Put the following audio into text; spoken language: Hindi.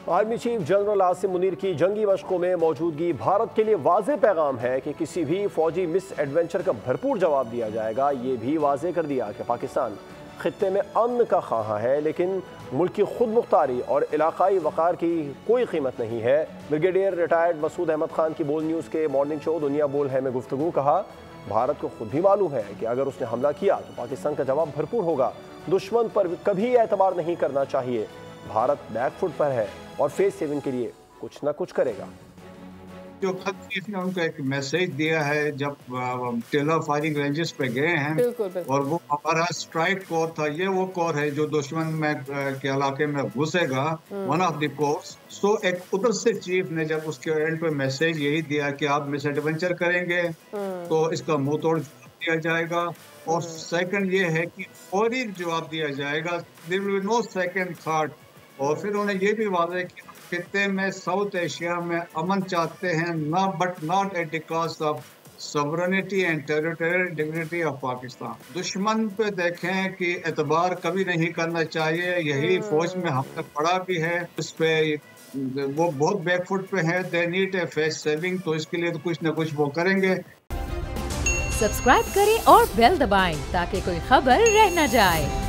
Army chief general Asim Munir की जंगी मशकों में मौजूदगी भारत के लिए वाज़ेह पैगाम है कि किसी भी फौजी मिस एडवेंचर का भरपूर जवाब दिया जाएगा। ये भी वाज़ेह कर दिया कि पाकिस्तान खित्ते में अमन का ख्वाह है, लेकिन मुल्क की खुद मुख्तारी और इलाकाई वक़ार की कोई कीमत नहीं है। ब्रिगेडियर रिटायर्ड मसूद अहमद खान की बोल न्यूज़ के मॉर्निंग शो दुनिया बोल है में गुफ्तगू कहा, भारत को खुद भी मालूम है कि अगर उसने हमला किया तो पाकिस्तान का जवाब भरपूर होगा। दुश्मन पर कभी एतबार नहीं करना चाहिए। भारत बैकफुट पर है और फेस सेविंग के लिए कुछ ना कुछ करेगा। जो चीफ ने उनको एक मैसेज दिया है जब टेलर फायरिंग रेंजेस पे गए हैं, बिल्कुल। और वो हमारा स्ट्राइक कोर था, ये वो कोर है जो दुश्मन में के इलाके में घुसेगा, वन ऑफ द कोर्स। सो एक उधर से चीफ ने जब उसके एंड पे मैसेज यही दिया कि आप मिस एडवेंचर करेंगे तो इसका मुंह तोड़ दिया जाएगा, और सेकंड ये है कि फौरी जवाब दिया जाएगा, there will be no second thought. और फिर उन्होंने ये भी वादा किया खित्ते में साउथ एशिया में अमन चाहते हैं ना, but not at the cost of sovereignty and territorial integrity of Pakistan. दुश्मन पे देखें कि एतबार कभी नहीं करना चाहिए, यही फौज में हम तक पड़ा भी है, उस पे वो बहुत बैकफुट पे है। They need a face saving, तो इसके लिए तो कुछ ना कुछ वो करेंगे। सब्सक्राइब करें और बेल दबाएं ताकि कोई खबर रह न जाए।